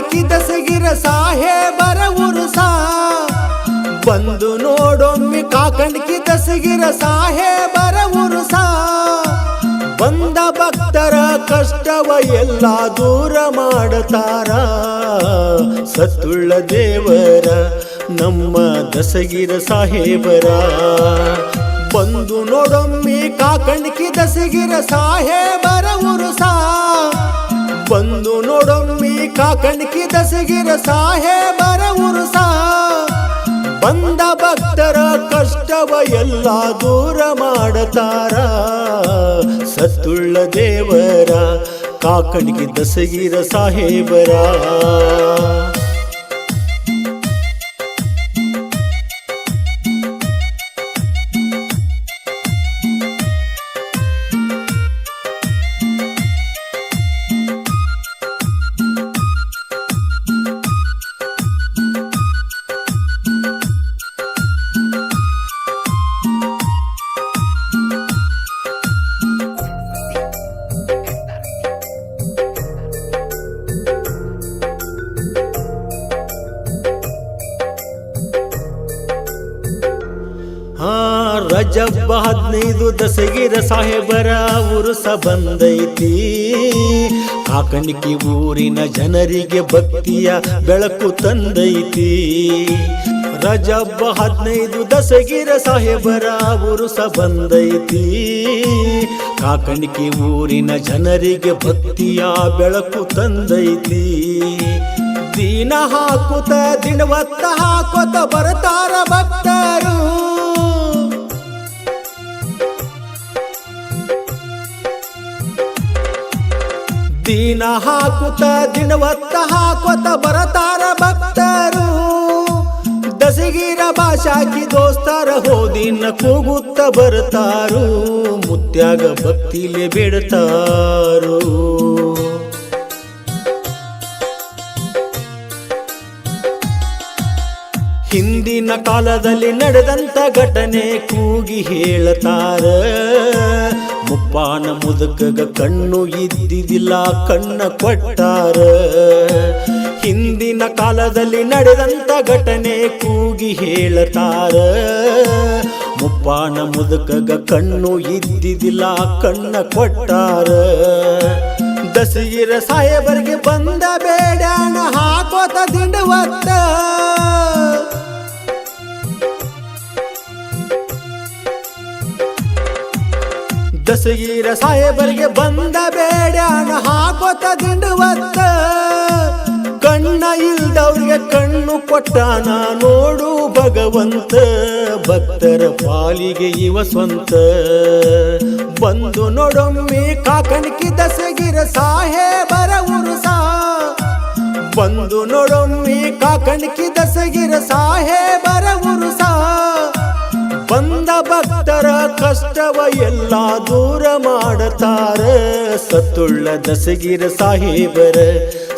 ಕಾಕಣಿಕಿ ದಸಗಿರ ಸಾಹೇಬರ ಉರುಸ ಬಂದು ನೋಡೊಮ್ಮೆ ಕಾಕಣಿಕಿ ದಸಗಿರ ಸಾಹೇಬರ ಉರುಸ ಬಂದ ಭಕ್ತರ ಕಷ್ಟವ ಎಲ್ಲ ದೂರ ಮಾಡತಾರ ಸತ್ತುಳ್ಳ ದೇವರ ನಮ್ಮ ದಸಗಿರ ಸಾಹೇಬರ ಬಂದು ನೋಡೊಮ್ಮೆ ಕಾಕಣಿಕಿ ದಸಗಿರ ಸಾಹೇಬರ ಉರುಸ ಬಂದು ನೋಡೊಮ್ಮೆ ಕಾಕಣಿಕಿ ದಸಗಿರ ಸಾಹೇಬರ ಉರುಸ ಬಂದ ಭಕ್ತರ ಕಷ್ಟವ ಎಲ್ಲ ದೂರ ಮಾಡತಾರ ಸತ್ತುಳ್ಳ ದೇವರ ಕಾಕಣಿಕಿ ದಸಗಿರ ಸಾಹೇಬರ ರಜಬ್ಬ 15 ದಸಗಿರ ಸಾಹೇಬರ ಉರುಸ ಬಂದೈತಿ ಕಾಕಣಿಕಿ ಊರಿನ ಜನರಿಗೆ ಭಕ್ತಿಯ ಬೆಳಕು ತಂದೈತಿ ರಜಬ್ಬ 15 ದಸಗಿರ ಸಾಹೇಬರ ಉರುಸ ಬಂದೈತಿ ಕಾಕಣಿಕಿ ಊರಿನ ಜನರಿಗೆ ಭಕ್ತಿಯ ಬೆಳಕು ತಂದೈತಿ ದಿನ ಹಾಕುತ್ತ ದಿನವತ್ತ ಹಾಕುತ್ತ ಬರ್ತಾರ ಭಕ್ತರು ದಿನ ಹಾಕುತ್ತ ದಿನವತ್ತ ಹಾಕುತ್ತ ಬರತಾರ ಭಕ್ತರು ದಸಗಿರ ಭಾಷಾಕಿ ದೋಸ್ತರ ಹೋದಿನ ಕೂಗುತ್ತ ಬರ್ತಾರು ಮುತ್ಯಾಗ ಭಕ್ತಿಲೆ ಬೇಡತಾರು ಹಿಂದಿನ ಕಾಲದಲ್ಲಿ ನಡೆದಂತ ಘಟನೆ ಕೂಗಿ ಹೇಳತಾರ ಮುಪ್ಪಾನ ಮುದುಕಗ ಕಣ್ಣು ಇದ್ದಿದ್ದಿಲ್ಲ ಕಣ್ಣ ಕೊಟ್ಟಾರ ಹಿಂದಿನ ಕಾಲದಲ್ಲಿ ನಡೆದಂತ ಘಟನೆ ಕೂಗಿ ಹೇಳತಾರ ಮುಪ್ಪಾನ ಮುದುಕಗ ಕಣ್ಣು ಇದ್ದಿದ್ದಿಲ್ಲ ಕಣ್ಣ ಕೊಟ್ಟಾರ ದಸಗಿರ ಸಾಹೇಬರಿಗೆ ಬಂದ ಬೇಡಾಣ ಹಾಕೋತ ದಿಂಡವತ್ತ ದಸಗಿರ ಸಾಹೇಬರಿಗೆ ಬಂದ ಬೇಡ್ಯಾನ ಹಾಕೋತ ದಿಂಡವತ್ತ ಕಣ್ಣ ಇಲ್ದವ್ರಿಗೆ ಕಣ್ಣು ಕೊಟ್ಟಾನ ನೋಡು ಭಗವಂತ ಭಕ್ತರ ಪಾಲಿಗೆ ಇವ ಸ್ವಂತ ಬಂದು ನೋಡೊಮ್ಮೆ ಕಾಕಣಿಕಿ ದಸಗಿರ ಸಾಹೇಬರ ಉರುಸ ಬಂದು ನೋಡೊಮ್ಮೆ ಕಾಕಣಿಕಿ ದಸಗಿರ ಸಾಹೇಬರ ಉರುಸ ಬಂದ ಭಕ್ತರ ಕಷ್ಟವ ಎಲ್ಲ ದೂರ ಮಾಡತಾರ ಸತ್ತುಳ್ಳ ದಸಗಿರ ಸಾಹೇಬರ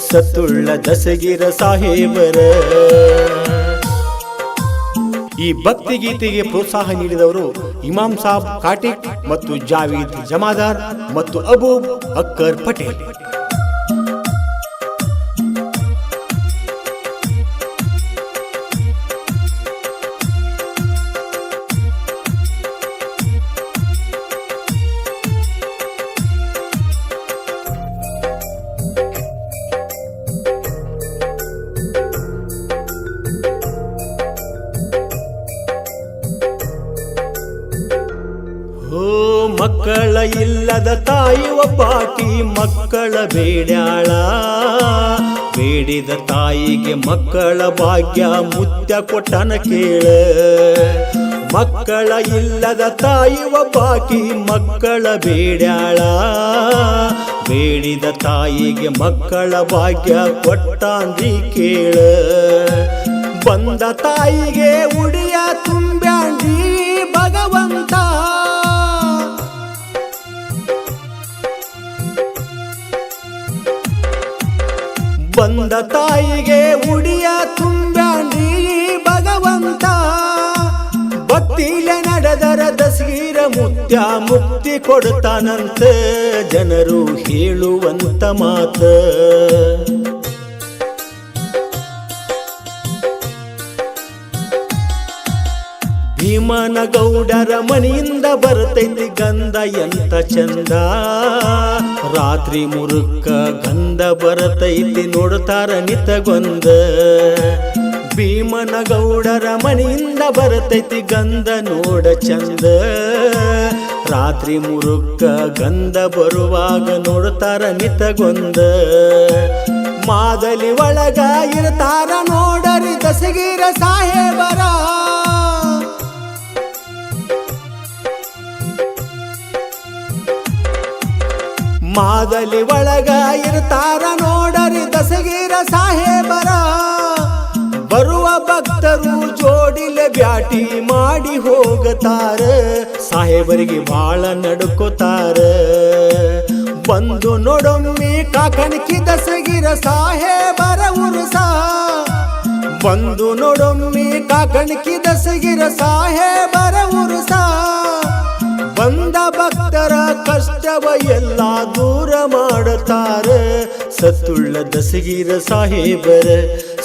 ಸತ್ತುಳ್ಳ ದಸಗಿರ ಸಾಹೇಬರ ಈ ಭಕ್ತಿ ಗೀತೆಗೆ ಪ್ರೋತ್ಸಾಹ ನೀಡಿದವರು ಇಮಾಮ್ ಸಾಬ್ ಕಾಟಿಕ್ ಮತ್ತು ಜಾವೀದ್ ಜಮಾದಾರ್ ಮತ್ತು ಅಬೂಬ್ ಅಕ್ಕರ್ ಪಟೇಲ್ ಮಕ್ಕಳ ಇಲ್ಲದ ತಾಯಿ ಒಬ್ಬಾಕಿ ಮಕ್ಕಳ ಬೇಡ್ಯಾಳ ಬೇಡಿದ ತಾಯಿಗೆ ಮಕ್ಕಳ ಭಾಗ್ಯ ಮುತ್ಯ ಕೊಟ್ಟನ ಕೇಳ ಮಕ್ಕಳ ಇಲ್ಲದ ತಾಯಿ ಒಬ್ಬಾಕಿ ಮಕ್ಕಳ ಬೇಡ್ಯಾಳ ಬೇಡಿದ ತಾಯಿಗೆ ಮಕ್ಕಳ ಭಾಗ್ಯ ಕೊಟ್ಟಾಂದಿ ಕೇಳ ಬಂದ ತಾಯಿಗೆ ಉಡಿಯ ತುಂಬ್ಯಾಂಡಿ ಭಗವಂತ ಬಂದ ತಾಯಿಗೆ ಉಡಿಯ ತುಂಬ್ಯಾಂಡಿ ಭಗವಂತ ಭಕ್ತಿಲೆ ನಡೆದರ ದಸಗಿರ ಮುತ್ಯ ಮುಕ್ತಿ ಕೊಡ್ತಾನಂತ ಜನರು ಹೇಳುವಂತ ಮಾತ ಭೀಮನ ಗೌಡರ ಮನೆಯಿಂದ ಬರ್ತೈತಿ ಗಂಧ ಎಂತ ಚಂದ, ರಾತ್ರಿ ಮುರುಕ್ಕ ಗಂಧ ಬರತೈತಿ ನೋಡ್ತಾರ ನಿತಗೊಂದ. ಭೀಮನ ಗೌಡರ ಮನೆಯಿಂದ ಬರತೈತಿ ಗಂಧ ನೋಡ ಚಂದ, ರಾತ್ರಿ ಮುರುಕ್ಕ ಗಂಧ ಬರುವಾಗ ನೋಡ್ತಾರ ನಿತಗೊಂದ. ಮಾದಲಿ ಒಳಗ ಇರ್ತಾರ ನೋಡರಿ ದಸಗಿರ ಸಾಹೇಬರ, ಮಾದಲಿ ಒಳಗ ಇರ್ತಾರ ನೋಡರಿ ದಸಗಿರ ಸಾಹೇಬರ. ಬರುವ ಭಕ್ತರು ಜೋಡಿಲೆ ಬ್ಯಾಟಿ ಮಾಡಿ ಹೋಗತಾರ, ಸಾಹೇಬರಿಗೆ ಬಾಳ ನಡ್ಕೋತಾರ. ಬಂದು ನೋಡೊಮ್ಮೆ ಕಾಕಣಿಕಿ ದಸಗಿರ ಸಾಹೇಬರ ಉರುಸ, ಬಂದು ನೋಡೊಮ್ಮೆ ಕಾಕಣಿಕಿ ದಸಗಿರ ಸಾಹೇಬರ ಉರುಸ. ಬಂದ ಭಕ್ತರ ಕಷ್ಟವ ಎಲ್ಲ ದೂರ ಮಾಡುತ್ತಾರ, ಸತ್ತುಳ್ಳ ದಸಗಿರ ಸಾಹೇಬರ,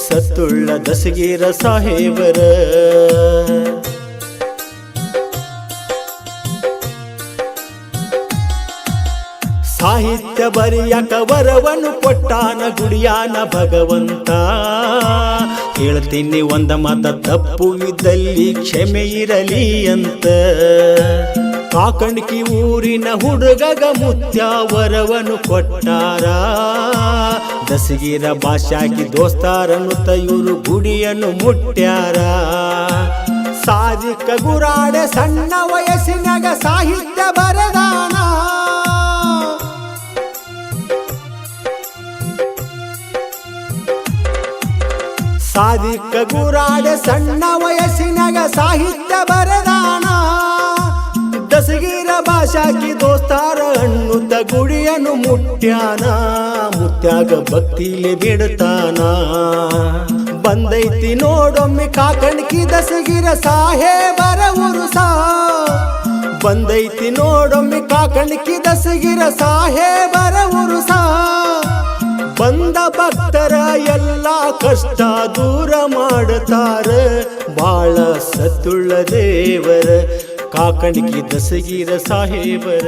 ಸತ್ತುಳ್ಳ ದಸಗಿರ ಸಾಹೇಬರ. ಸಾಹಿತ್ಯ ಬರೆಯಕ ವರವನ್ನು ಕೊಟ್ಟಾನ ಗುಡಿಯಾನ ಭಗವಂತ. ಹೇಳ್ತೀನಿ ಒಂದ ಮಾತ ತಪ್ಪು ಇದ್ದಲ್ಲಿ ಕ್ಷಮೆ ಇರಲಿ ಅಂತ. ಕಾಕಣಿಕಿ ಊರಿನ ಹುಡುಗಗ ಮುತ್ಯ ವರವನ್ನು ಕೊಟ್ಟಾರ, ದಸಗಿರ ಭಾಷಾಕಿ ದೋಸ್ತಾರನ್ನುತ್ತ ಇವರು ಗುಡಿಯನ್ನು ಮುಟ್ಟ್ಯಾರ. ಸಾಧಿಕ ಗುರಾಡೆ ಸಣ್ಣ ವಯಸ್ಸಿನಾಗ ಸಾಹಿತ್ಯ ಬರೆದಾನ, ಸಾಧಿಕ ಗುರಾಡೆ ಸಣ್ಣ ವಯಸ್ಸಿನಾಗ ಸಾಹಿತ್ಯ ಬರೆದಾನ. ದಸಗಿರ ಭಾಷಾಕಿ ದೋಸ್ತಾರ ಅನ್ನುತ್ತ ಗುಡಿಯನ್ನು ಮುಟ್ಟ್ಯಾನ, ಮುತ್ಯಾಗ ಭಕ್ತಿಲೆ ಬಿಡ್ತಾನ. ಬಂದೈತಿ ನೋಡೊಮ್ಮೆ ಕಾಕಣಿಕಿ ದಸಗಿರ ಸಾಹೇಬರ ಉರುಸ, ಬಂದೈತಿ ನೋಡೊಮ್ಮೆ ಕಾಕಣಿಕಿ ದಸಗಿರ ಸಾಹೇಬರ ಉರುಸ. ಬಂದ ಭಕ್ತರ ಎಲ್ಲ ಕಷ್ಟ ದೂರ ಮಾಡುತ್ತಾರ, ಬಾಳ ಸತ್ತುಳ್ಳ ದೇವರ ಕಾಕಣಿಕಿ ದಸಗಿರ ಸಾಹೇಬರ.